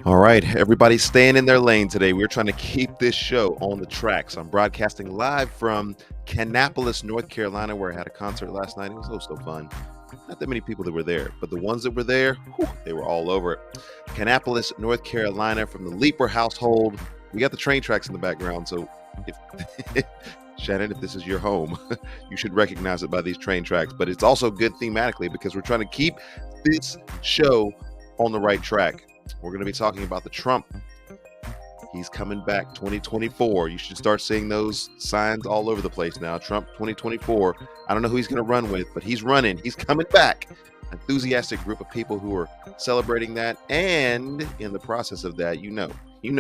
All right, everybody's staying in their lane today. We're trying to keep this show on the tracks. I'm broadcasting live from Kannapolis, North Carolina, where I had a concert last night. It was so fun. Not that many people that were there, but the ones that were there, whew, they were all over it. Kannapolis, North Carolina, from the Leeper household. We got the train tracks in the background, so if Shannon, if this is your home, you should recognize it by these train tracks. But it's also good thematically because we're trying to keep this show on the right track. We're going to be talking about the Trump. He's coming back 2024. You should start seeing those signs all over the place now. Trump 2024. I don't know who he's going to run with, but he's running. He's coming back. Enthusiastic group of people who are celebrating that. And in the process of that, you know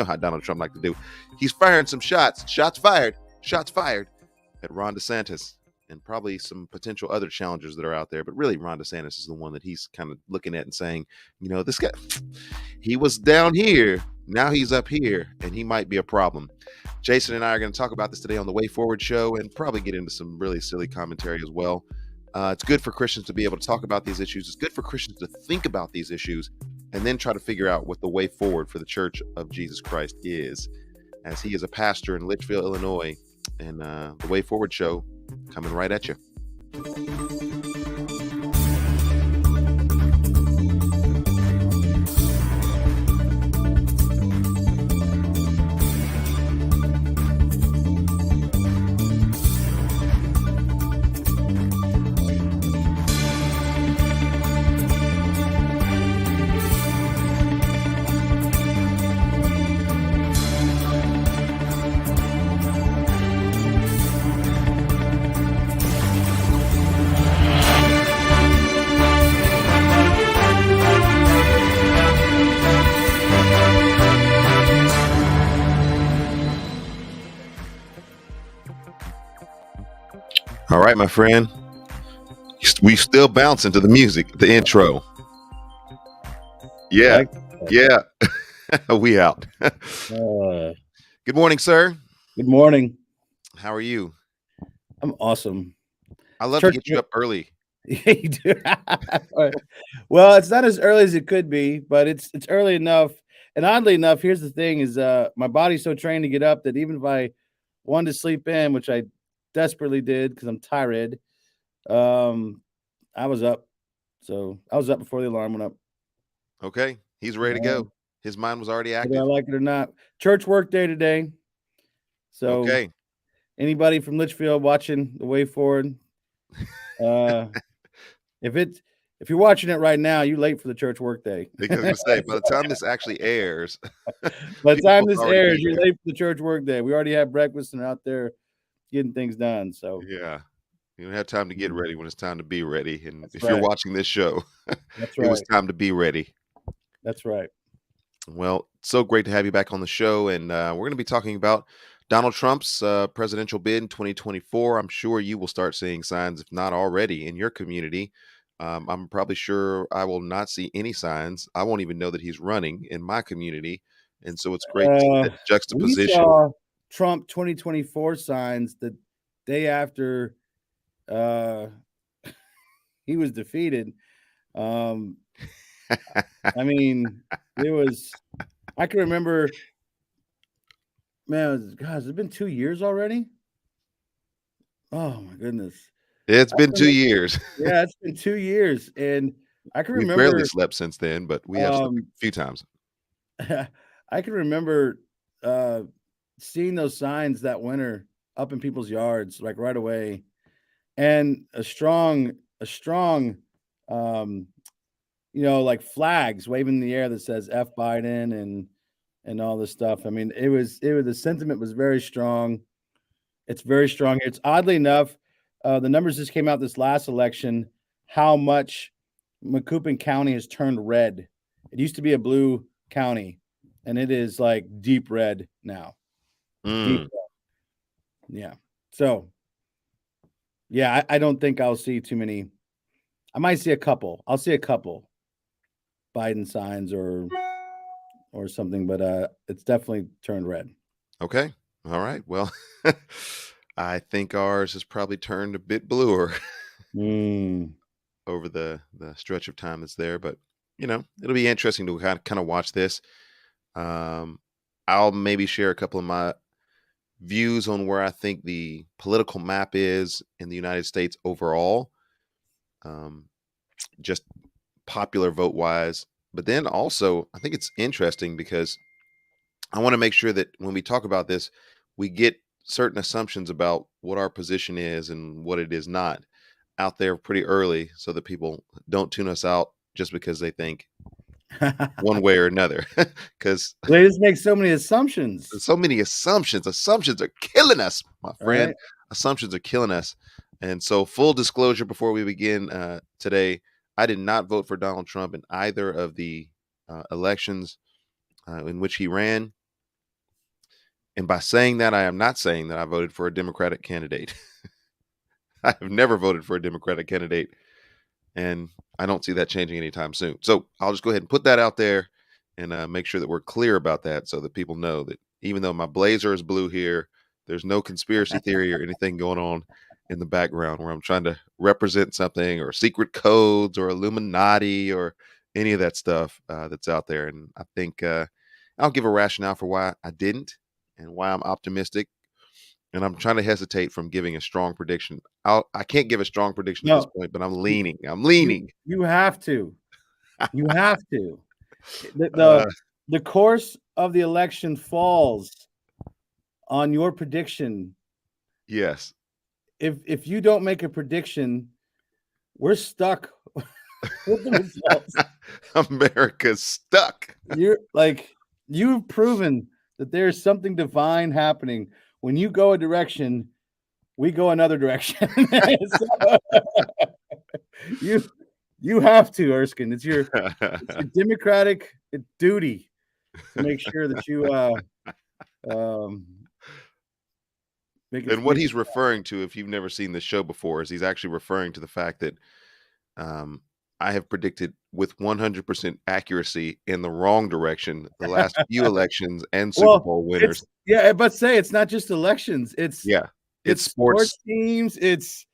how Donald Trump like to do. He's firing some shots. Shots fired at Ron DeSantis and probably some potential other challengers that are out there. But really, Ron DeSantis is the one that he's kind of looking at and saying, this guy, he was down here. Now he's up here, and he might be a problem. Jason and I are going to talk about this today on the Way Forward show and probably get into some really silly commentary as well. It's good for Christians to be able to talk about these issues. It's good for Christians to think about these issues and then try to figure out what the way forward for the Church of Jesus Christ is, as he is a pastor in Litchfield, Illinois, and the Way Forward show coming right at you. All right, my friend. We still bouncing to the music, the intro. Yeah. We out. Good morning, sir. Good morning. How are you? I'm awesome. I love to get you up early. Yeah, you do. Well, it's not as early as it could be, but it's early enough. And oddly enough, here's the thing: is my body's so trained to get up that even if I wanted to sleep in, which I desperately did because I'm tired, I was up. So I was up before the alarm went up. Okay, he's ready to go. His mind was already active. Whether I like it or not. Church work day today. So okay. Anybody from Litchfield watching the Way Forward, if you're watching it right now, you're late for the church work day. Because I say, by the time this actually airs, you're late for the church work day. We already had breakfast and are out there getting things done. So yeah, you don't have time to get ready when it's time to be ready. And if you're watching this show, it was time to be ready. That's right. Well, so great to have you back on the show, and we're going to be talking about Donald Trump's presidential bid in 2024. I'm sure you will start seeing signs, if not already, in your community. I'm probably sure I will not see any signs. I won't even know that he's running in my community. And so it's great to see that juxtaposition. We saw Trump 2024 signs the day after he was defeated. I mean, I can remember, man, has it been 2 years already? Oh my goodness. It's been 2 years. Yeah, it's been 2 years. And I can remember. We barely slept since then, but we have slept a few times. I can remember seeing those signs that winter up in people's yards, like right away. And a strong, like flags waving in the air that says F Biden and all this stuff. I mean, the sentiment was very strong. It's very strong. It's oddly enough, the numbers just came out this last election, how much Macoupin County has turned red. It used to be a blue county, and it is like deep red now. Deep red. Yeah. So, yeah, I don't think I'll see too many. I might see a couple. I'll see a couple Biden signs or something, but it's definitely turned red. Okay. All right. Well, I think ours has probably turned a bit bluer over the stretch of time that's there. But, it'll be interesting to kind of watch this. I'll maybe share a couple of my views on where I think the political map is in the United States overall, just popular vote wise. But then also, I think it's interesting because I want to make sure that when we talk about this, we get certain assumptions about what our position is and what it is not out there pretty early so that people don't tune us out just because they think one way or another. Because They just make so many assumptions. so many assumptions. Assumptions are killing us, my friend. Right. Assumptions are killing us. And so, full disclosure before we begin today, I did not vote for Donald Trump in either of the elections in which he ran. And by saying that, I am not saying that I voted for a Democratic candidate. I have never voted for a Democratic candidate, and I don't see that changing anytime soon. So I'll just go ahead and put that out there and make sure that we're clear about that so that people know that even though my blazer is blue here, there's no conspiracy theory or anything going on in the background where I'm trying to represent something or secret codes or Illuminati or any of that stuff that's out there. And I think I'll give a rationale for why I didn't and why I'm optimistic. And I'm trying to hesitate from giving a strong prediction. I can't give a strong prediction at this No, point, but I'm leaning. I'm leaning. you have to. You have to. Uh, The course of the election falls on your prediction. yes. If you don't make a prediction, we're stuck with the results. America's stuck. You've proven that there's something divine happening. When you go a direction, we go another direction. So, you have to, Erskine. It's your democratic duty to make sure that you And what he's referring to, if you've never seen this show before, is he's actually referring to the fact that I have predicted with 100% accuracy in the wrong direction the last few elections and Super Bowl winners. But say it's not just elections. It's sports teams. It's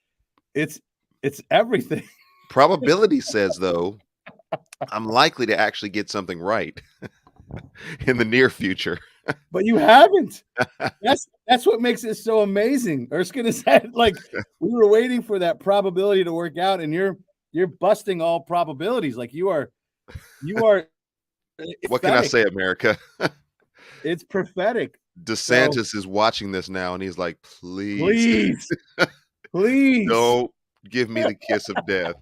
everything. Probability says, though, I'm likely to actually get something right in the near future. But you haven't. That's what makes it so amazing. Erskine is that we were waiting for that probability to work out, and you're busting all probabilities. Like you are. What can I say, America? It's prophetic. DeSantis is watching this now, and he's like, please, please, don't give me the kiss of death.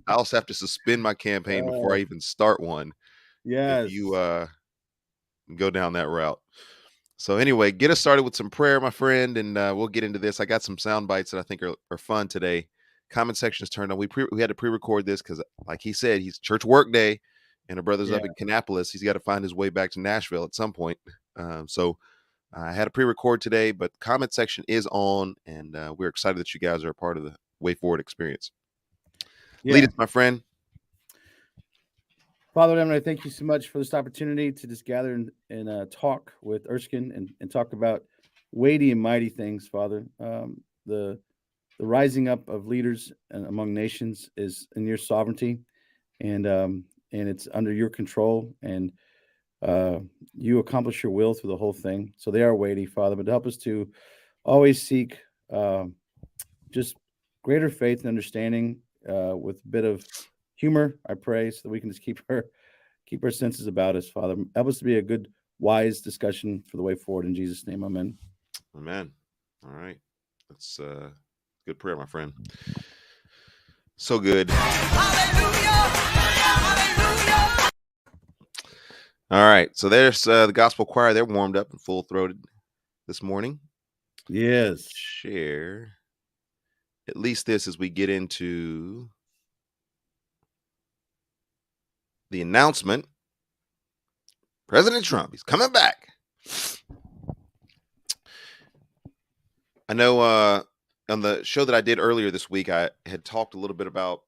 I also have to suspend my campaign before I even start one. Yes. If you go down that route. So anyway, get us started with some prayer, my friend, and we'll get into this. I got some sound bites that I think are fun today. Comment section is turned on. We had to pre-record this because, like he said, he's church work day, and our brother's up in Kannapolis. He's got to find his way back to Nashville at some point. So I had a pre-record today, but comment section is on, and we're excited that you guys are a part of the Way Forward experience. Lead us, my friend. Father Emily, thank you so much for this opportunity to just gather and talk with Erskine and talk about weighty and mighty things, Father. The rising up of leaders among nations is in your sovereignty, and it's under your control, and you accomplish your will through the whole thing. So they are weighty, Father, but help us to always seek just greater faith and understanding with a bit of humor, I pray, so that we can just keep our senses about us, Father. Help us to be a good, wise discussion for the way forward. In Jesus' name, amen. Amen. All right. That's good prayer, my friend. So good. Hallelujah. Hallelujah. All right. So there's the gospel choir. They're warmed up and full-throated this morning. Yes. Share at least this as we get into the announcement. President Trump, he's coming back. I know on the show that I did earlier this week, I had talked a little bit about,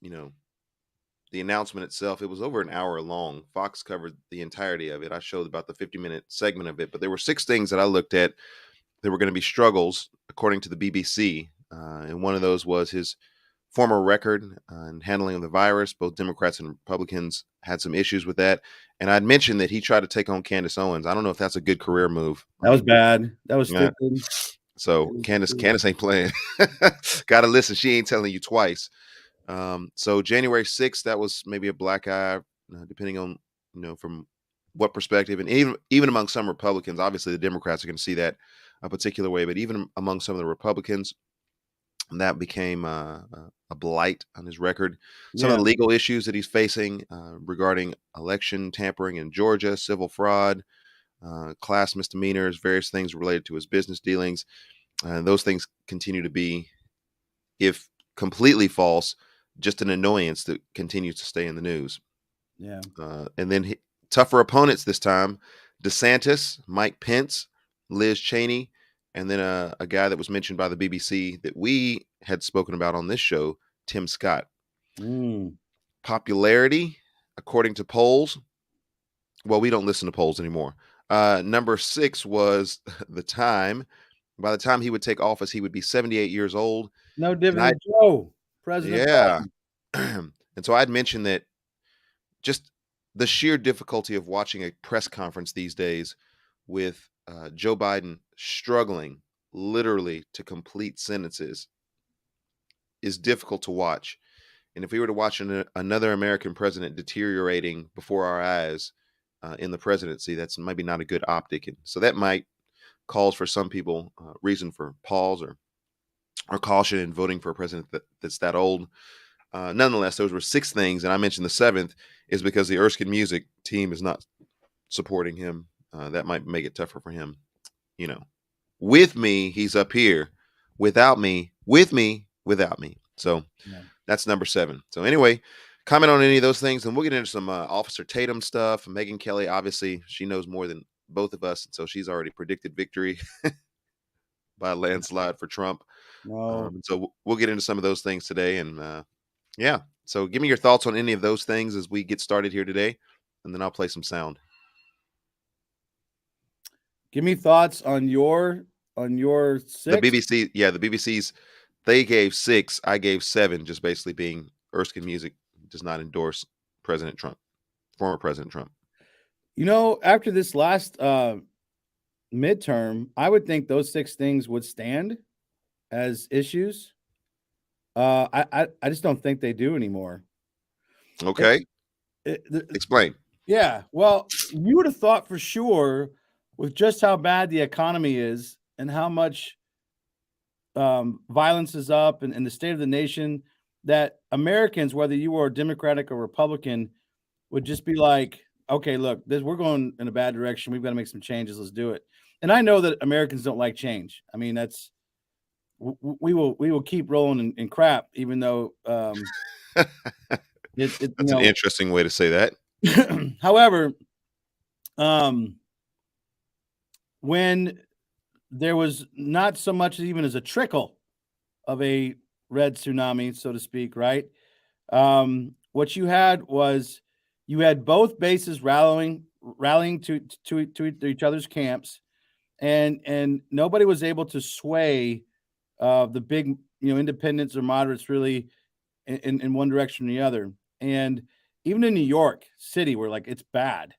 the announcement itself. It was over an hour long. Fox covered the entirety of it. I showed about the 50-minute segment of it, but there were 6 things that I looked at that were going to be struggles, according to the BBC. And one of those was his former record in handling of the virus. Both Democrats and Republicans had some issues with that. And I'd mentioned that he tried to take on Candace Owens. I don't know if that's a good career move. That was bad. That was Yeah. stupid. So Candace ain't playing. Got to listen. She ain't telling you twice. So January 6th, that was maybe a black eye, depending on, from what perspective. And even among some Republicans, obviously the Democrats are going to see that a particular way, but even among some of the Republicans, that became a blight on his record. Some of the legal issues that he's facing regarding election tampering in Georgia, civil fraud, class misdemeanors, various things related to his business dealings. And those things continue to be, if completely false, just an annoyance that continues to stay in the news. Yeah. And then tougher opponents this time: DeSantis, Mike Pence, Liz Cheney, and then a guy that was mentioned by the BBC that we had spoken about on this show, Tim Scott. Popularity, according to polls, well, we don't listen to polls anymore. Number 6 was the time. By the time he would take office, he would be 78 years old. No different than Joe, President. Yeah. And so I'd mentioned that just the sheer difficulty of watching a press conference these days with Joe Biden struggling literally to complete sentences is difficult to watch. And if we were to watch another American president deteriorating before our eyes in the presidency, that's maybe not a good optic. And so that might cause for some people reason for pause or caution in voting for a president that's that old. Nonetheless, those were 6 things, and I mentioned the 7th is because the Erskine Music team is not supporting him. That might make it tougher for him. With me, he's up here. Without me, with me, without me. So that's number 7. So anyway, comment on any of those things, and we'll get into some Officer Tatum stuff. Megyn Kelly, obviously, she knows more than both of us, and so she's already predicted victory by a landslide for Trump. So we'll get into some of those things today, and so give me your thoughts on any of those things as we get started here today, and then I'll play some sound. Give me thoughts on your 6. The BBC's, they gave 6, I gave 7, just basically being Erskine Music does not endorse President Trump, former President Trump. After this last midterm, I would think those 6 things would stand as issues. I just don't think they do anymore. Okay. Explain. Yeah. Well, you would have thought for sure, with just how bad the economy is and how much violence is up and the state of the nation, that Americans, whether you were Democratic or Republican, would just be like, okay, look, we're going in a bad direction. We've got to make some changes. Let's do it. And I know that Americans don't like change. I mean, we will keep rolling in crap, even though that's an interesting way to say that. However, when there was not so much even as a trickle of a red tsunami, so to speak, right? What you had was you had both bases rallying to each other's camps, and nobody was able to sway the big, independents or moderates really in one direction or the other. And even in New York City, where like it's bad,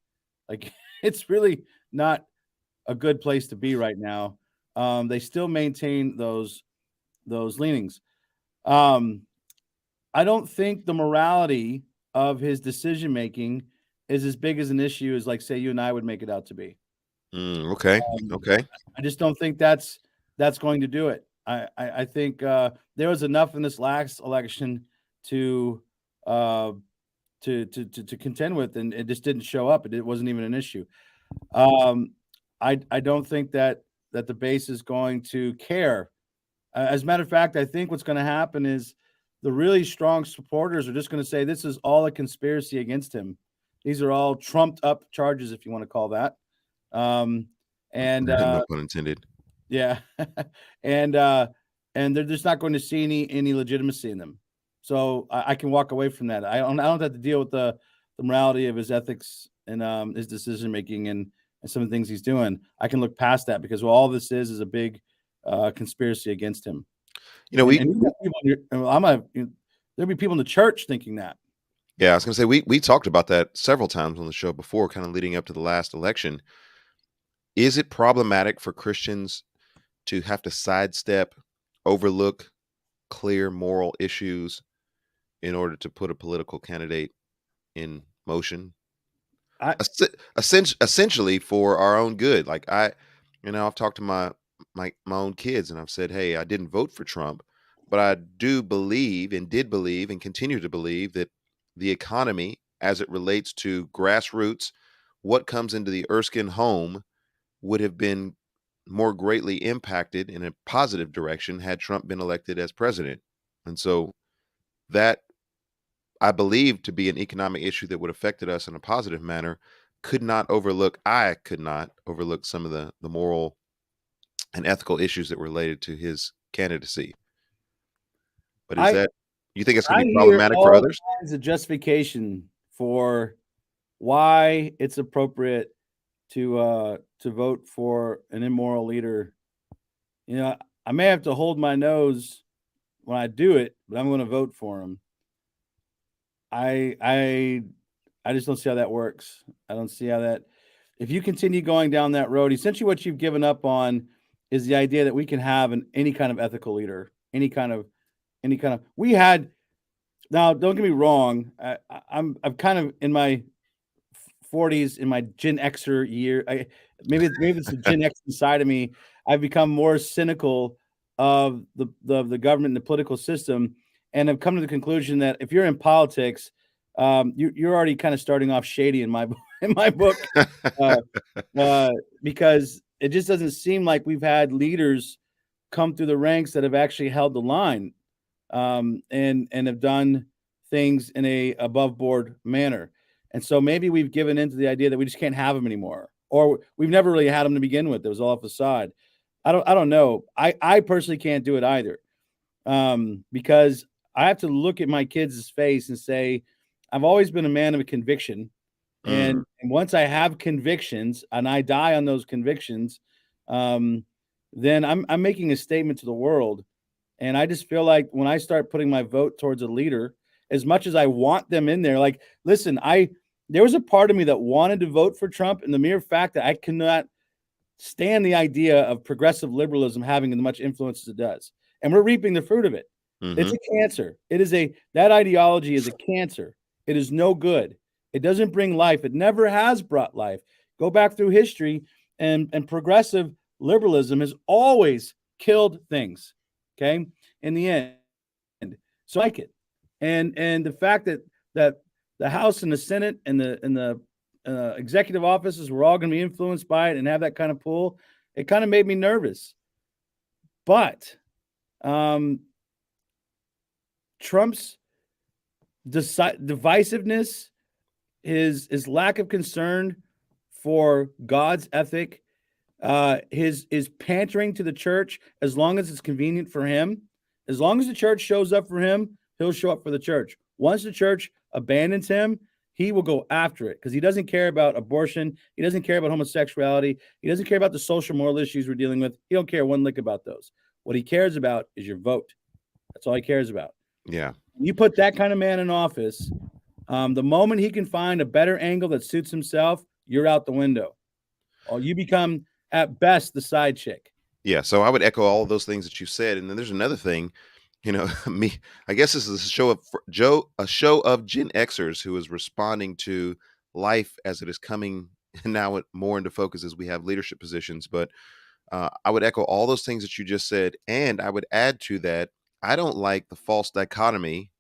like it's really not a good place to be right now. They still maintain those leanings. I don't think the morality of his decision making is as big as an issue as, like, say, you and I would make it out to be. Okay. I just don't think that's going to do it. I think there was enough in this last election to contend with, and it just didn't show up. It wasn't even an issue. I don't think that the base is going to care. As a matter of fact, I think what's going to happen is the really strong supporters are just going to say this is all a conspiracy against him. These are all trumped up charges, if you want to call that. No pun intended. Yeah. and they're just not going to see any legitimacy in them. So I can walk away from that. I don't have to deal with the morality of his ethics and his decision making and some of the things he's doing. I can look past that because all this is a big conspiracy against him. There'll be people in the church thinking that. Yeah, I was going to say we talked about that several times on the show before, kind of leading up to the last election. Is it problematic for Christians to have to sidestep, overlook clear moral issues in order to put a political candidate in motion? I Essentially for our own good. Like I've talked to my own kids and I've said, hey, I didn't vote for Trump, but I do believe and did believe and continue to believe that the economy, as it relates to grassroots, what comes into the Erskine home, would have been more greatly impacted in a positive direction had Trump been elected as president. And so that I believe to be an economic issue that would have affected us in a positive manner I could not overlook some of the moral and ethical issues that were related to his candidacy. But I you think it's going I to be hear problematic for all others? kinds of justification for why it's appropriate to vote for an immoral leader. You know, I may have to hold my nose when I do it, but I'm going to vote for him. I just don't see how that works. I don't see how that. If you continue going down that road, essentially what you've given up on is the idea that we can have any kind of ethical leader, any kind of. We had. Now, don't get me wrong. I'm kind of in my 40s, in my Gen Xer year. Maybe it's the Gen X inside of me. I've become more cynical of the government and the political system, and I've come to the conclusion that if you're in politics, you're already kind of starting off shady in my book, because it just doesn't seem like we've had leaders come through the ranks that have actually held the line, and have done things in a above board manner. And so maybe we've given into the idea that we just can't have them anymore, or we've never really had them to begin with. It was all facade. I don't know. I personally can't do it either, because I have to look at my kids' face and say, I've always been a man of a conviction, and once I have convictions and I die on those convictions, then I'm making a statement to the world. And I just feel like when I start putting my vote towards a leader, as much as I want them in there, like, listen, there was a part of me that wanted to vote for Trump, and the mere fact that I cannot stand the idea of progressive liberalism having as much influence as it does. And we're reaping the fruit of it. It's a cancer. That ideology is a cancer. It is no good. It doesn't bring life. It never has brought life. Go back through history, and progressive liberalism has always killed things. Okay. In the end. So I like it. And the fact that the House and the Senate and the executive offices were all going to be influenced by it and have that kind of pull, it kind of made me nervous. But Trump's divisiveness, his lack of concern for God's ethic, his pandering to the church as long as it's convenient for him. As long as the church shows up for him, he'll show up for the church. Once the church abandons him, he will go after it because he doesn't care about abortion. He doesn't care about homosexuality. He doesn't care about the social moral issues we're dealing with. He don't care one lick about those. What he cares about is your vote. That's all he cares about. Yeah. You put that kind of man in office, the moment he can find a better angle that suits himself, you're out the window. Or you become, at best, the side chick. Yeah, so I would echo all of those things that you said, and then there's another thing, I guess this is a show of Gen Xers who is responding to life as it is coming now more into focus as we have leadership positions. But I would echo all those things that you just said, and I would add to that, I don't like the false dichotomy.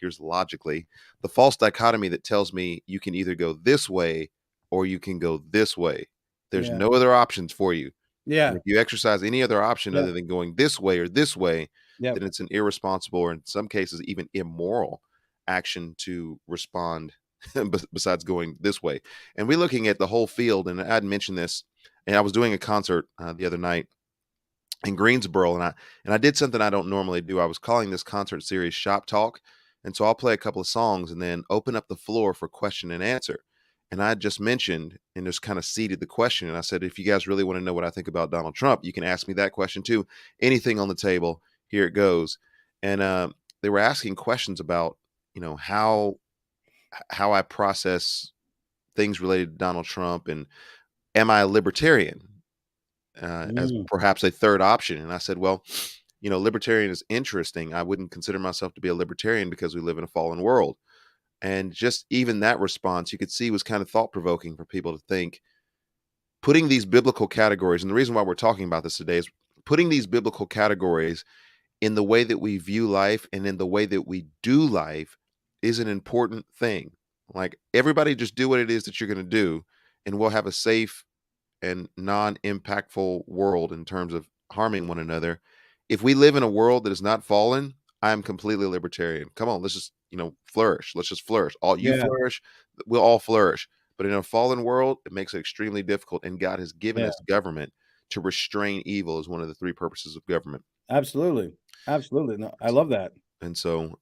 Here's logically the false dichotomy that tells me you can either go this way or you can go this way. There's no other options for you. Yeah. And if you exercise any other option other than going this way or this way, then it's an irresponsible or in some cases even immoral action to respond besides going this way. And we're looking at the whole field. And I'd mentioned this, and I was doing a concert the other night in Greensboro, and I did something I don't normally do. I was calling this concert series Shop Talk. And so I'll play a couple of songs and then open up the floor for question and answer. And I just mentioned and just kind of seeded the question. And I said, if you guys really want to know what I think about Donald Trump, you can ask me that question too. Anything on the table, here it goes. And they were asking questions about, how I process things related to Donald Trump, and am I a libertarian, as Mm. perhaps a third option? And I said, well, libertarian is interesting. I wouldn't consider myself to be a libertarian because we live in a fallen world. And just even that response, you could see, was kind of thought provoking for people to think, putting these biblical categories. And the reason why we're talking about this today is putting these biblical categories in the way that we view life and in the way that we do life is an important thing. Like, everybody just do what it is that you're going to do, and we'll have a safe and non-impactful world in terms of harming one another. If we live in a world that is not fallen, I am completely libertarian. Come on, let's just, flourish. Let's just flourish. All you Yeah. flourish, we'll all flourish. But in a fallen world, it makes it extremely difficult. And God has given Yeah. us government to restrain evil, is one of the three purposes of government. Absolutely. Absolutely. No, I love that. And so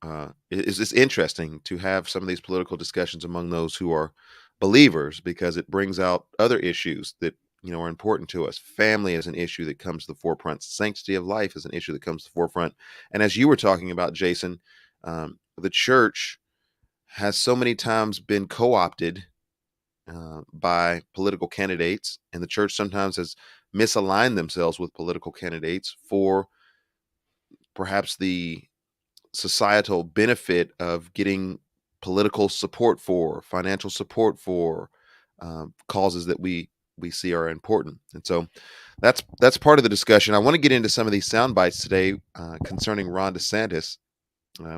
it's interesting to have some of these political discussions among those who are believers, because it brings out other issues that are important to us. Family is an issue that comes to the forefront. Sanctity of life is an issue that comes to the forefront. And as you were talking about, Jason, the church has so many times been co-opted by political candidates, and the church sometimes has misaligned themselves with political candidates for perhaps the societal benefit of getting political support for, financial support for causes that we see are important. And so that's part of the discussion. I want to get into some of these sound bites today concerning Ron DeSantis,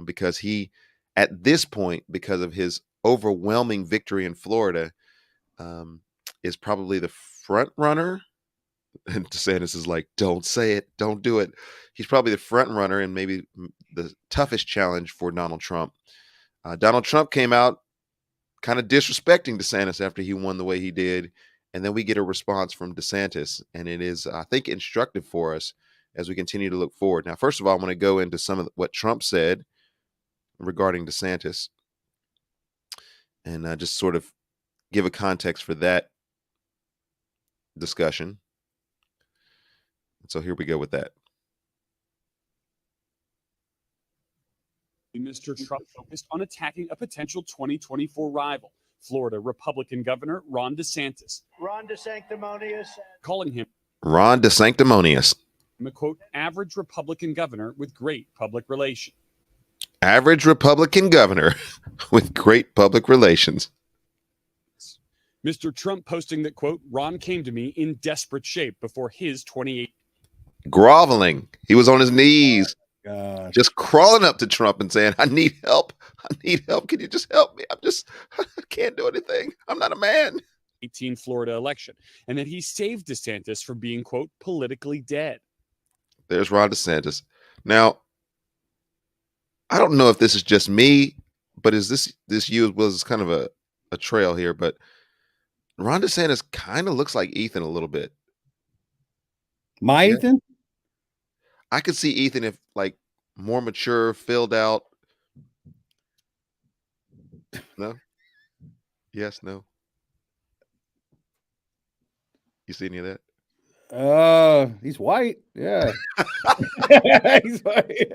because he, at this point, because of his overwhelming victory in Florida, is probably the front runner. And DeSantis is like, don't say it, don't do it. He's probably the front runner and maybe the toughest challenge for Donald Trump. Donald Trump came out kind of disrespecting DeSantis after he won the way he did. And then we get a response from DeSantis. And it is, I think, instructive for us as we continue to look forward. Now, first of all, I want to go into some of what Trump said regarding DeSantis, and just sort of give a context for that discussion. So here we go with that. Mr. Trump focused on attacking a potential 2024 rival, Florida Republican Governor Ron DeSantis. Ron DeSanctimonious. Calling him Ron DeSanctimonious, a quote, average Republican governor with great public relations. Average Republican governor with great public relations. Mr. Trump posting that, quote, Ron came to me in desperate shape before his 28. Groveling. He was on his knees, Gosh. just crawling up to Trump and saying, I need help. I need help. Can you just help me? I can't do anything. I'm not a man. 18 Florida election, and that he saved DeSantis from being, quote, politically dead. There's Ron DeSantis. Now, I don't know if this is just me, but is this you was kind of a trail here, but Ron DeSantis kind of looks like Ethan a little bit. My Yeah. Ethan? I could see Ethan if like more mature, filled out. No? Yes, no. You see any of that? He's white. Yeah. He's white.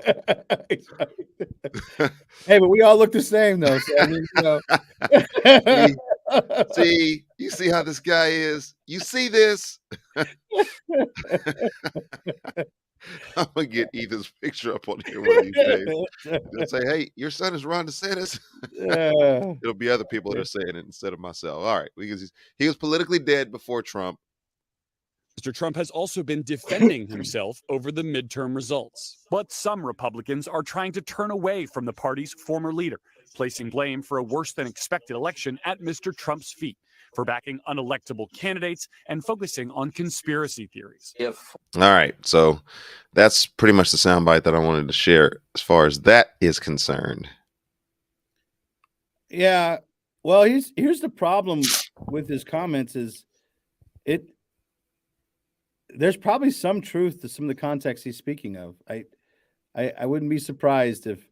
He's white. Hey, but we all look the same though. So I mean, See, you see how this guy is. You see this? I'm gonna get Ethan's picture up on here one of these days. They'll say, "Hey, your son is Ron DeSantis." Yeah. It'll be other people that are saying it instead of myself. All right, because he was politically dead before Trump. Mr. Trump has also been defending himself over the midterm results. But some Republicans are trying to turn away from the party's former leader, placing blame for a worse than expected election at Mr. Trump's feet, for backing unelectable candidates and focusing on conspiracy theories. All right, so that's pretty much the soundbite that I wanted to share as far as that is concerned. Yeah. Well, here's the problem with his comments is there's probably some truth to some of the context he's speaking of. I wouldn't be surprised if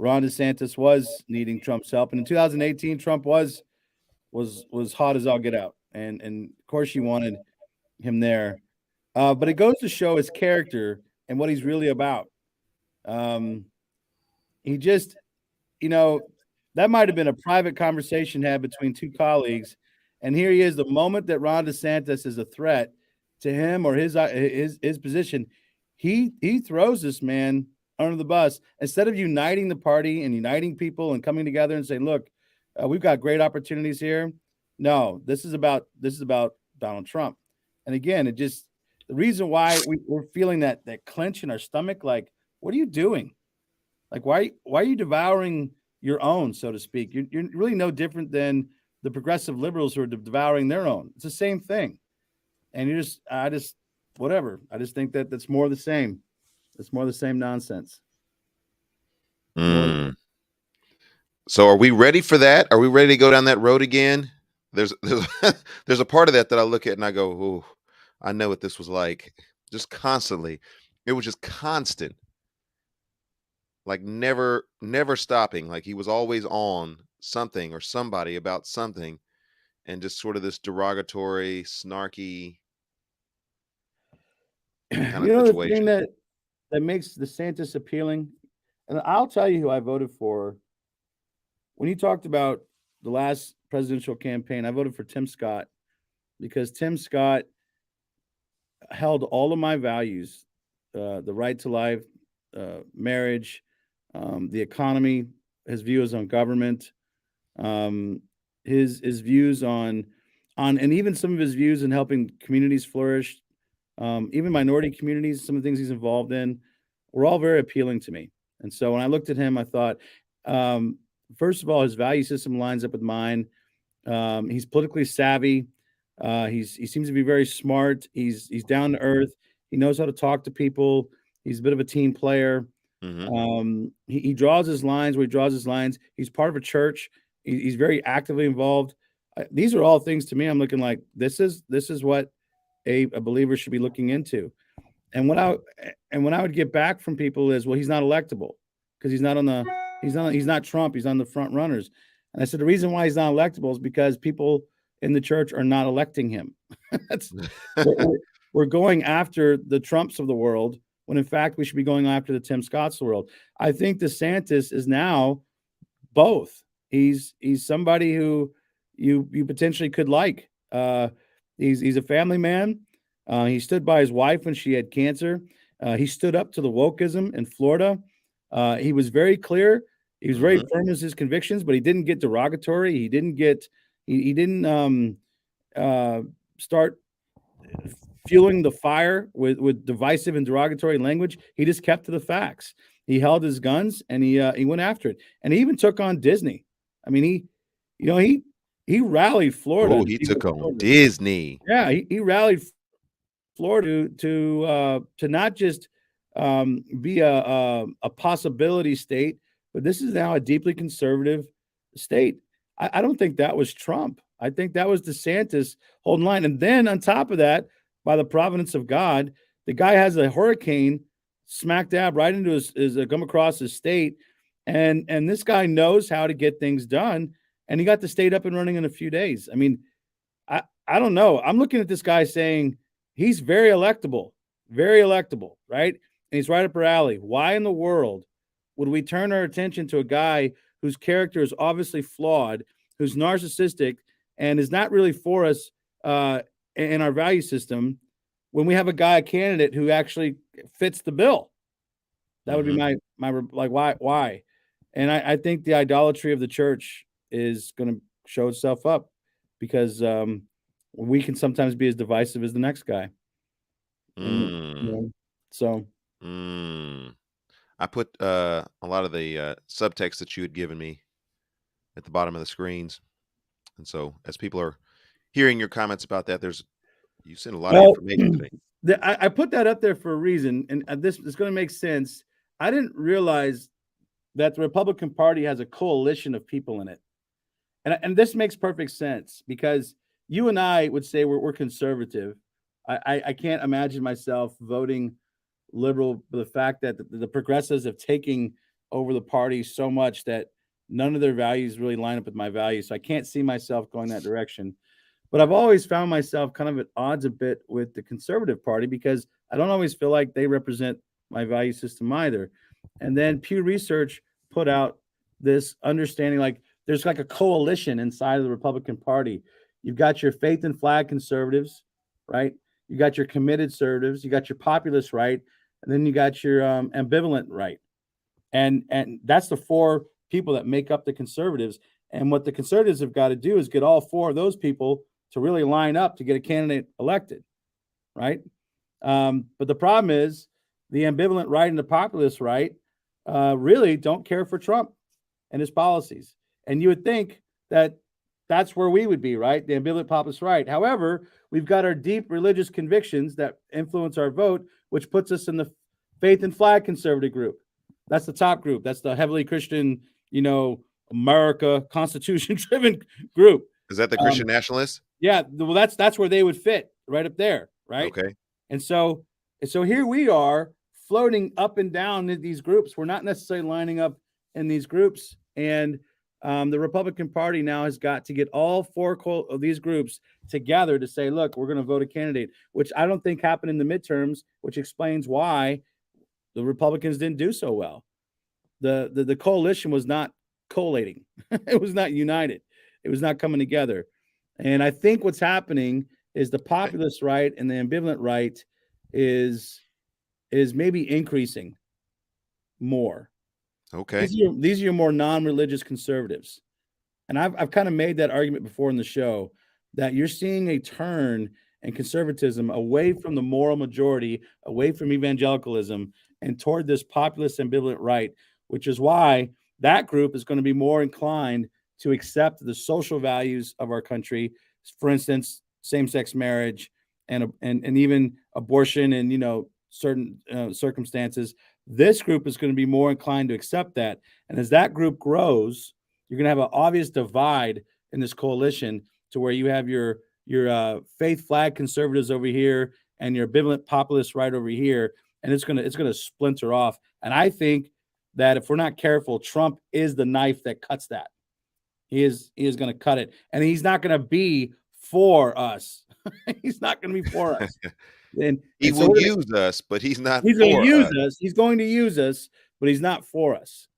Ron DeSantis was needing Trump's help. And in 2018, Trump was hot as all get out. And of course you wanted him there. But it goes to show his character and what he's really about. He he just, that might have been a private conversation had between two colleagues. And here he is, the moment that Ron DeSantis is a threat to him or his position, he throws this man under the bus instead of uniting the party and uniting people and coming together and saying, look, we've got great opportunities here. No, this is about Donald Trump. And again, the reason why we're feeling that clench in our stomach, like, what are you doing? Like, why are you devouring your own, so to speak? You're really no different than the progressive liberals who are devouring their own. It's the same thing. And whatever. I just think that's more of the same. It's more of the same nonsense. So are we ready for that? Are we ready to go down that road again? There's a part of that I look at and I go, oh, I know what this was like. Just constantly. It was just constant. Like never stopping. Like he was always on something or somebody about something, and just sort of this derogatory, snarky kind of situation. The thing that makes DeSantis appealing, and I'll tell you who I voted for. When you talked about the last presidential campaign, I voted for Tim Scott because Tim Scott held all of my values, the right to life, marriage, the economy, his views on government, his views on, and even some of his views in helping communities flourish, even minority communities, some of the things he's involved in, were all very appealing to me. And so when I looked at him, I thought, first of all, his value system lines up with mine. He's politically savvy. He seems to be very smart. He's down to earth. He knows how to talk to people. He's a bit of a team player. Mm-hmm. He draws his lines where he draws his lines. He's part of a church. He's very actively involved. These are all things to me. I'm looking like this is what a believer should be looking into. And what I would get back from people is, well, he's not electable because he's not Trump. He's on the front runners. And I said the reason why he's not electable is because people in the church are not electing him. We're going after the Trumps of the world, when in fact we should be going after the Tim Scotts of the world. I think DeSantis is now both. He's somebody who you potentially could like. He's a family man. He stood by his wife when she had cancer. He stood up to the wokeism in Florida. He was very clear. He was very firm in his convictions, but he didn't get derogatory. He didn't start fueling the fire with divisive and derogatory language. He just kept to the facts. He held his guns and he went after it. And he even took on Disney. I mean, he rallied Florida. Oh, he took on Disney. Yeah, he rallied Florida to not just be a possibility state, but this is now a deeply conservative state. I don't think that was Trump. I think that was DeSantis holding line. And then on top of that, by the providence of God, the guy has a hurricane smack dab right into his come across his state. And this guy knows how to get things done. And he got the state up and running in a few days. I mean, I don't know. I'm looking at this guy saying he's very electable, right? And he's right up our alley. Why in the world would we turn our attention to a guy whose character is obviously flawed, who's narcissistic, and is not really for us in our value system, when we have a candidate who actually fits the bill? That would be my like, why? And I think the idolatry of the church is going to show itself up because we can sometimes be as divisive as the next guy. I put a lot of the subtext that you had given me at the bottom of the screens. And so as people are hearing your comments about that, you sent a lot of information today. I put that up there for a reason, and this is going to make sense. I didn't realize that the Republican Party has a coalition of people in it. And this makes perfect sense because you and I would say we're conservative. I can't imagine myself voting liberal, but the fact that the progressives have taken over the party so much that none of their values really line up with my values. So I can't see myself going that direction. But I've always found myself kind of at odds a bit with the conservative party because I don't always feel like they represent my value system either. And then Pew Research put out this understanding, like there's like a coalition inside of the Republican Party. You've got your faith and flag conservatives, right? You got your committed conservatives, you got your populist right, and then you got your ambivalent right. And that's the four people that make up the conservatives. And what the conservatives have got to do is get all four of those people to really line up to get a candidate elected, right? But the problem is the ambivalent right and the populist right really don't care for Trump and his policies. And you would think that that's where we would be, right? The ambivalent populist right. However, we've got our deep religious convictions that influence our vote, which puts us in the faith and flag conservative group. That's the top group. That's the heavily Christian, America Constitution driven group. Is that the Christian nationalists? Yeah, well, that's where they would fit, right up there, right? Okay. And so here we are floating up and down in these groups. We're not necessarily lining up in these groups, and the Republican Party now has got to get all four of these groups together to say, look, we're going to vote a candidate, which I don't think happened in the midterms, which explains why the Republicans didn't do so well. The coalition was not collating. It was not united. It was not coming together. And I think what's happening is the populist right and the ambivalent right is maybe increasing more. Okay. These are your more non-religious conservatives. And I've kind of made that argument before in the show that you're seeing a turn in conservatism away from the moral majority, away from evangelicalism, and toward this populist ambivalent right, which is why that group is going to be more inclined to accept the social values of our country. For instance, same-sex marriage and even abortion and, certain circumstances. This group is going to be more inclined to accept that. And as that group grows, you're going to have an obvious divide in this coalition to where you have your faith flag conservatives over here and your ambivalent populist right over here. And it's going to splinter off. And I think that if we're not careful, Trump is the knife that cuts that. He is going to cut it. And he's not going to be for us. He's not going to be for us. He will use us, but he's not. He's going to use us. He's going to use us, but he's not for us.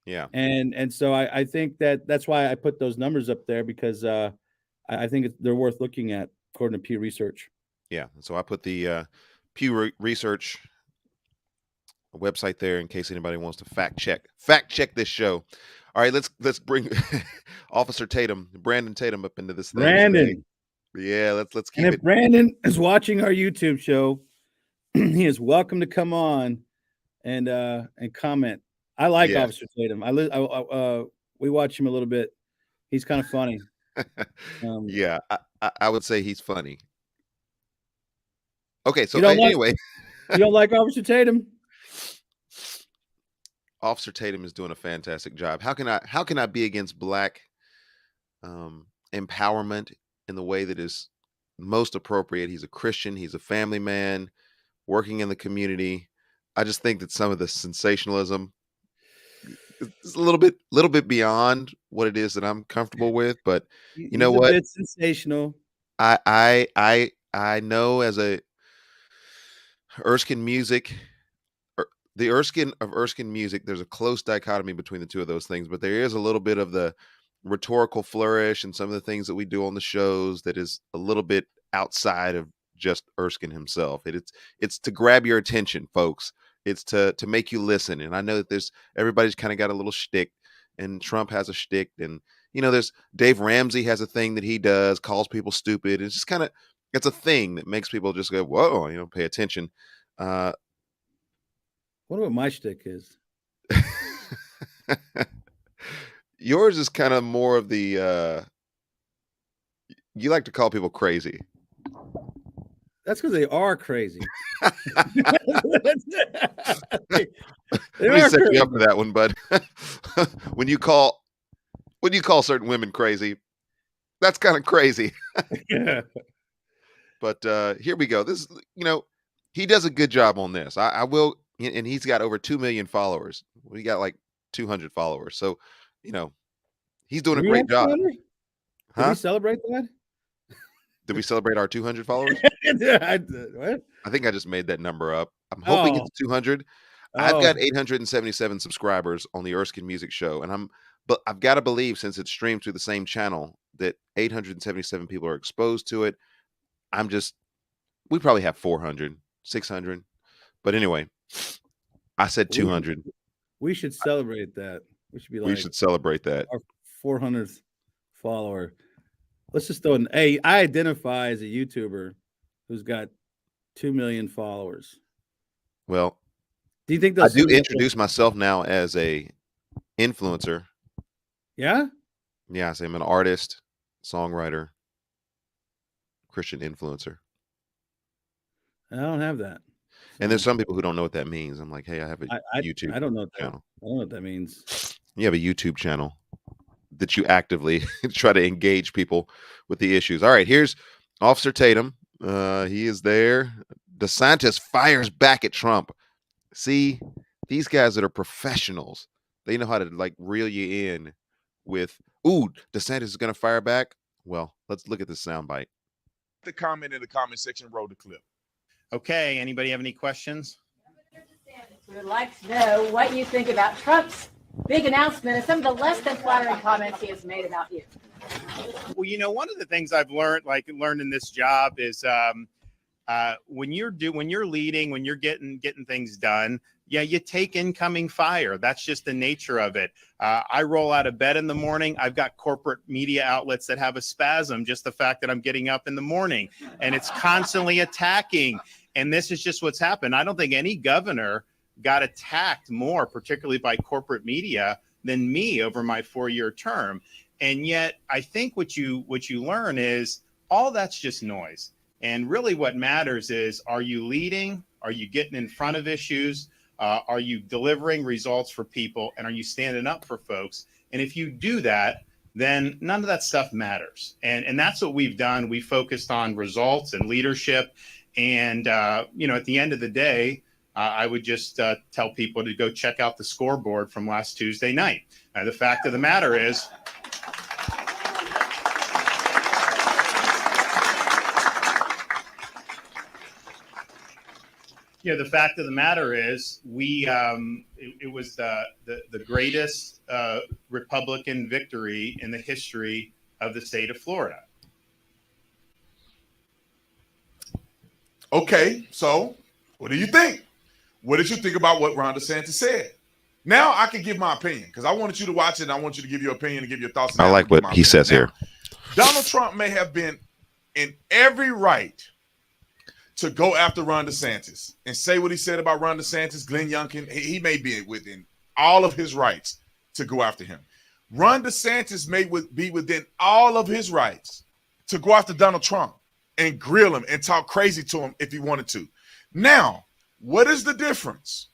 Yeah. And so I think that's why I put those numbers up there, because I think they're worth looking at according to Pew Research. Yeah. So I put the Pew Research website there in case anybody wants to fact check this show. All right, let's bring Officer Tatum, Brandon Tatum, up into this thing. Brandon. Yeah, let's keep and it. If Brandon is watching our YouTube show, he is welcome to come on and comment. I like Officer Tatum. We watch him a little bit. He's kind of funny. Yeah, I would say he's funny. Okay, so anyway, you don't like Officer Tatum? Officer Tatum is doing a fantastic job. How can I be against Black empowerment in the way that is most appropriate? He's a Christian. He's a family man working in the community. I just think that some of the sensationalism is a little bit beyond what it is that I'm comfortable with. But you know what? It's sensational. I know as a Erskine music. The Erskine music, there's a close dichotomy between the two of those things, but there is a little bit of the rhetorical flourish and some of the things that we do on the shows that is a little bit outside of just Erskine himself. It's to grab your attention, folks. It's to make you listen. And I know that everybody's kind of got a little shtick, and Trump has a shtick, and there's Dave Ramsey has a thing that he does, calls people stupid. It's just it's a thing that makes people just go, whoa, pay attention. Wonder what my shtick is. Yours is kind of more of the you like to call people crazy. That's because they are crazy. Let me set you up for that one, bud. when you call certain women crazy, that's kind of crazy. Yeah. But here we go. This is, he does a good job on this. I will. And he's got over 2 million followers. We got like 200 followers. So, he's doing a great job. Did we celebrate that? Did we celebrate our 200 followers? What? I think I just made that number up. I'm hoping it's 200. I've Oh, got 877 subscribers on the Erskine Music Show, but I've got to believe, since it's streamed through the same channel, that 877 people are exposed to it. We probably have 400, 600. But anyway, I said we should, 200. we should celebrate that. We should be We like should celebrate that. our 400th follower. Let's just throw in. Hey, I identify as a YouTuber who's got 2 million followers. Well, Do you think I they'll do sue me? introduce myself now as a influencer. Yeah. Yeah, I say I'm an artist, songwriter, Christian influencer. I don't have that. And there's some people who don't know what that means. I'm like, hey, I have a YouTube I don't know what that, channel. I don't know what that means. You have a YouTube channel that you actively try to engage people with the issues. All right, here's Officer Tatum. He is there. DeSantis fires back at Trump. See, these guys that are professionals, they know how to like reel you in with, ooh, DeSantis is going to fire back. Well, let's look at this soundbite. The comment in the comment section, roll the clip. Okay, anybody have any questions? We would like to know what you think about Trump's big announcement and some of the less than flattering comments he has made about you. Well, you know, one of the things I've learned in this job is when you're leading, when you're getting things done, yeah, you take incoming fire. That's just the nature of it. I roll out of bed in the morning. I've got corporate media outlets that have a spasm, just the fact that I'm getting up in the morning, and it's constantly attacking. And this is just what's happened. I don't think any governor got attacked more, particularly by corporate media, than me over my 4-year term. And yet, I think what you learn is all that's just noise. And really what matters is, are you leading? Are you getting in front of issues? Are you delivering results for people? And are you standing up for folks? And if you do that, then none of that stuff matters. And that's what we've done. We focused on results and leadership. And, you know, at the end of the day, I would just tell people to go check out the scoreboard from last Tuesday night. The fact of the matter is, the fact of the matter is, it was the greatest Republican victory in the history of the state of Florida. Okay, so what do you think? What did you think about what Ron DeSantis said? Now I can give my opinion, because I wanted you to watch it and I want you to give your opinion and give your thoughts. I like what he says here. Donald Trump may have been in every right to go after Ron DeSantis and say what he said about Ron DeSantis, Glenn Youngkin. He may be within all of his rights to go after him. Ron DeSantis may be within all of his rights to go after Donald Trump and grill him and talk crazy to him if he wanted to. Now, what is the difference?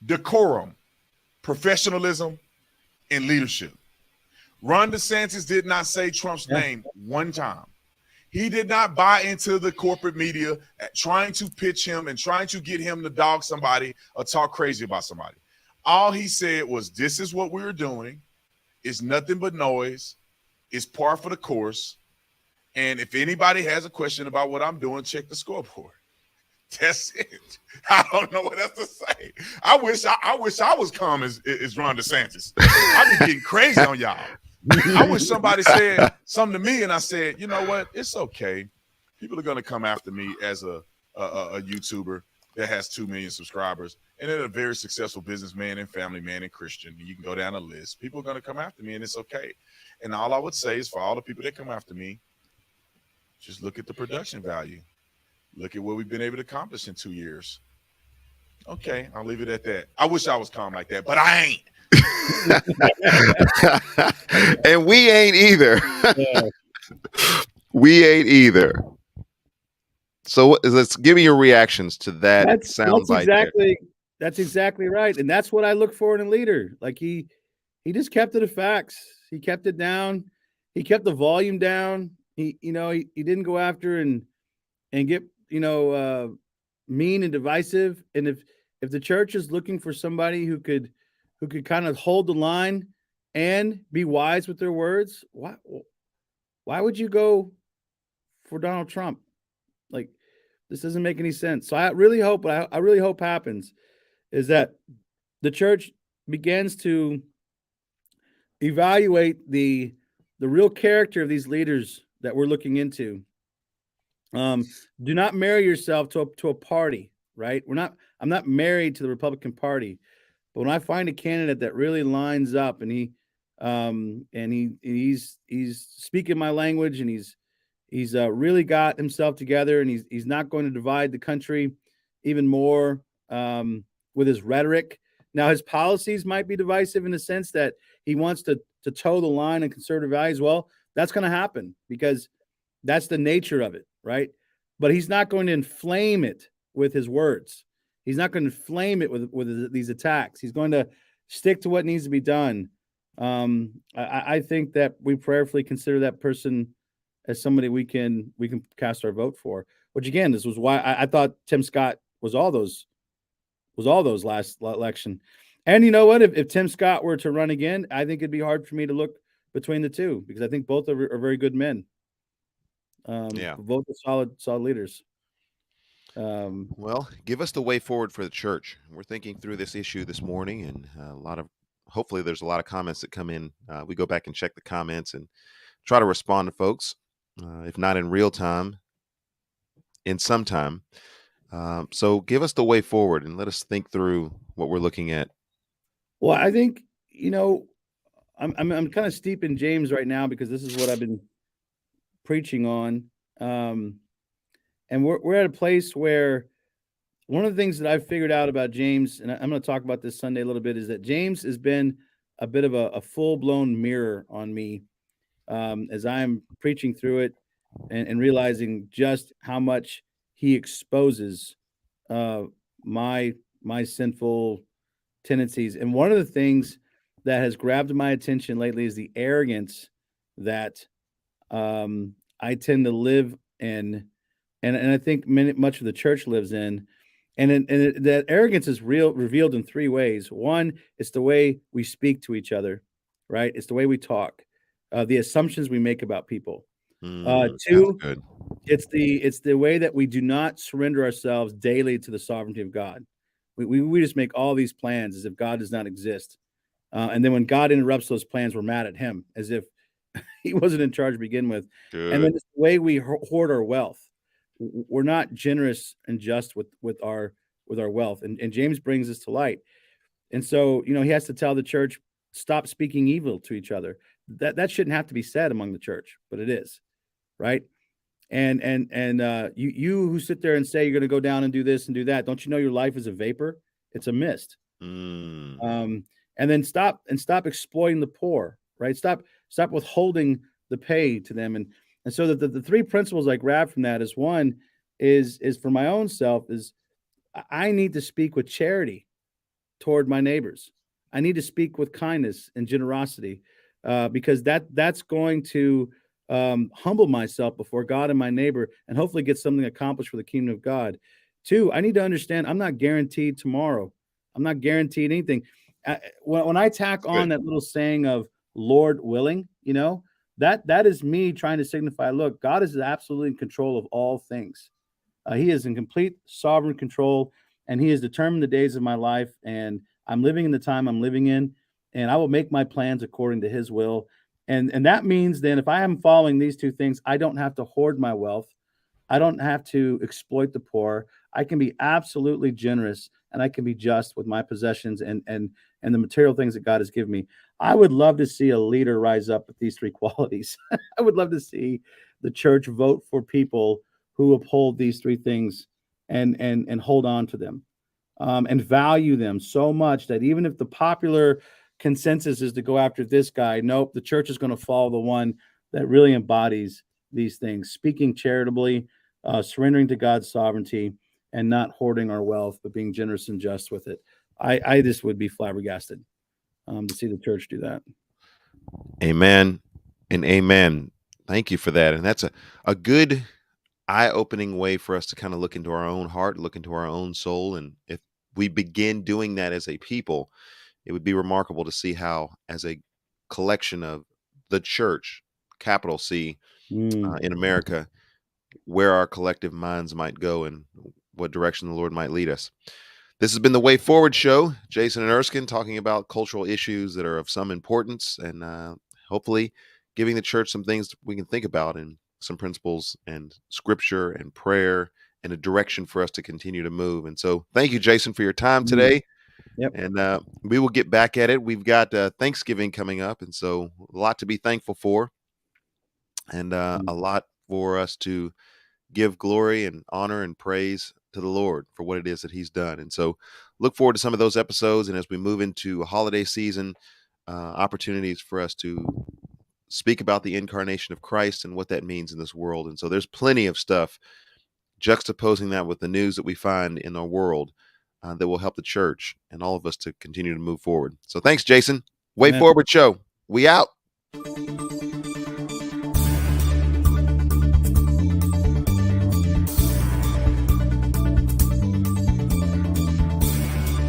Decorum, professionalism, and leadership. Ron DeSantis did not say Trump's name one time. He did not buy into the corporate media trying to pitch him and trying to get him to dog somebody or talk crazy about somebody. All he said was, this is what we're doing. It's nothing but noise. It's par for the course. And if anybody has a question about what I'm doing, check the scoreboard. That's it. I don't know what else to say. I wish I was calm as Ron DeSantis. I've been getting crazy on y'all. I wish somebody said something to me and I said, you know what? It's okay. People are going to come after me as a YouTuber that has 2 million subscribers and they're a very successful businessman and family man and Christian. And you can go down a list. People are going to come after me and it's okay. And all I would say is, for all the people that come after me, just look at the production value. Look at what we've been able to accomplish in 2 years. Okay, I'll leave it at that. I wish I was calm like that, but I ain't. And we ain't either. Yeah. We ain't either. So let's give me your reactions to that soundbite. That's exactly right. And that's what I look for in a leader. Like he just kept to the facts. He kept it down. He kept the volume down. He didn't go after and get, mean and divisive. And if the church is looking for somebody who could kind of hold the line and be wise with their words, why would you go for Donald Trump? Like, this doesn't make any sense. So I really hope happens is that the church begins to evaluate the real character of these leaders that we're looking into. Do not marry yourself to a party, right? I'm not married to the Republican Party, but when I find a candidate that really lines up and he's speaking my language and he's really got himself together and he's not going to divide the country even more with his rhetoric. Now his policies might be divisive in the sense that he wants to toe the line in conservative values. Well, that's going to happen because that's the nature of it, right? But he's not going to inflame it with his words. He's not going to inflame it with these attacks. He's going to stick to what needs to be done. I think that we prayerfully consider that person as somebody we can cast our vote for. Which again, this was why I thought Tim Scott was all those last election. And you know what? If Tim Scott were to run again, I think it'd be hard for me to look between the two because I think both are very good men. Both are solid leaders. Well, give us the way forward for the church. We're thinking through this issue this morning, and hopefully there's a lot of comments that come in. We go back and check the comments and try to respond to folks, if not in real time, in some time. So give us the way forward and let us think through what we're looking at. Well, I think, I'm kind of steep in James right now because this is what I've been preaching on. And we're at a place where one of the things that I've figured out about James, and I'm going to talk about this Sunday a little bit, is that James has been a bit of a full-blown mirror on me as I'm preaching through it and realizing just how much he exposes my sinful tendencies. And one of the things that has grabbed my attention lately is the arrogance that I tend to live in. And I think much of the church lives in, and that arrogance is revealed in three ways. One, it's the way we speak to each other, right? It's the way we talk, the assumptions we make about people. Two, it's the way that we do not surrender ourselves daily to the sovereignty of God. We just make all these plans as if God does not exist, and then when God interrupts those plans, we're mad at him as if he wasn't in charge to begin with. Good. And then it's the way we hoard our wealth. We're not generous and just with our wealth, and James brings this to light. And so he has to tell the church, stop speaking evil to each other. That shouldn't have to be said among the church, but it is, right? And you who sit there and say you're going to go down and do this and do that, don't you know your life is a vapor? It's a mist. And then stop exploiting the poor, right? Stop withholding the pay to them. And so that the three principles I grab from that is one is for my own self is I need to speak with charity toward my neighbors. I need to speak with kindness and generosity because that's going to humble myself before God and my neighbor and hopefully get something accomplished for the kingdom of God. Two, I need to understand I'm not guaranteed tomorrow. I'm not guaranteed anything. When I tack on that little saying of Lord willing, that is me trying to signify, look, God is absolutely in control of all things. He is in complete sovereign control, and he has determined the days of my life, and I'm living in the time I'm living in, and I will make my plans according to his will. And that means then if I am following these two things, I don't have to hoard my wealth. I don't have to exploit the poor. I can be absolutely generous, and I can be just with my possessions and the material things that God has given me. I would love to see a leader rise up with these three qualities. I would love to see the church vote for people who uphold these three things and hold on to them and value them so much that even if the popular consensus is to go after this guy, nope, the church is going to follow the one that really embodies these things, speaking charitably, surrendering to God's sovereignty, and not hoarding our wealth, but being generous and just with it. I just would be flabbergasted to see the church do that. Amen and amen. Thank you for that. And that's a good eye-opening way for us to kind of look into our own heart, look into our own soul. And if we begin doing that as a people, it would be remarkable to see how, as a collection of the church, capital C, in America, where our collective minds might go and what direction the Lord might lead us. This has been the Way Forward Show. Jason and Erskine talking about cultural issues that are of some importance, and hopefully giving the church some things we can think about, and some principles and scripture and prayer and a direction for us to continue to move. And so thank you, Jason, for your time today. Yep. And we will get back at it. We've got Thanksgiving coming up, and so a lot to be thankful for, and a lot for us to give glory and honor and praise to the Lord for what it is that he's done. And so look forward to some of those episodes. And as we move into a holiday season, opportunities for us to speak about the incarnation of Christ and what that means in this world. And so there's plenty of stuff juxtaposing that with the news that we find in our world that will help the church and all of us to continue to move forward. So thanks, Jason. Way Amen. Forward Show. We out.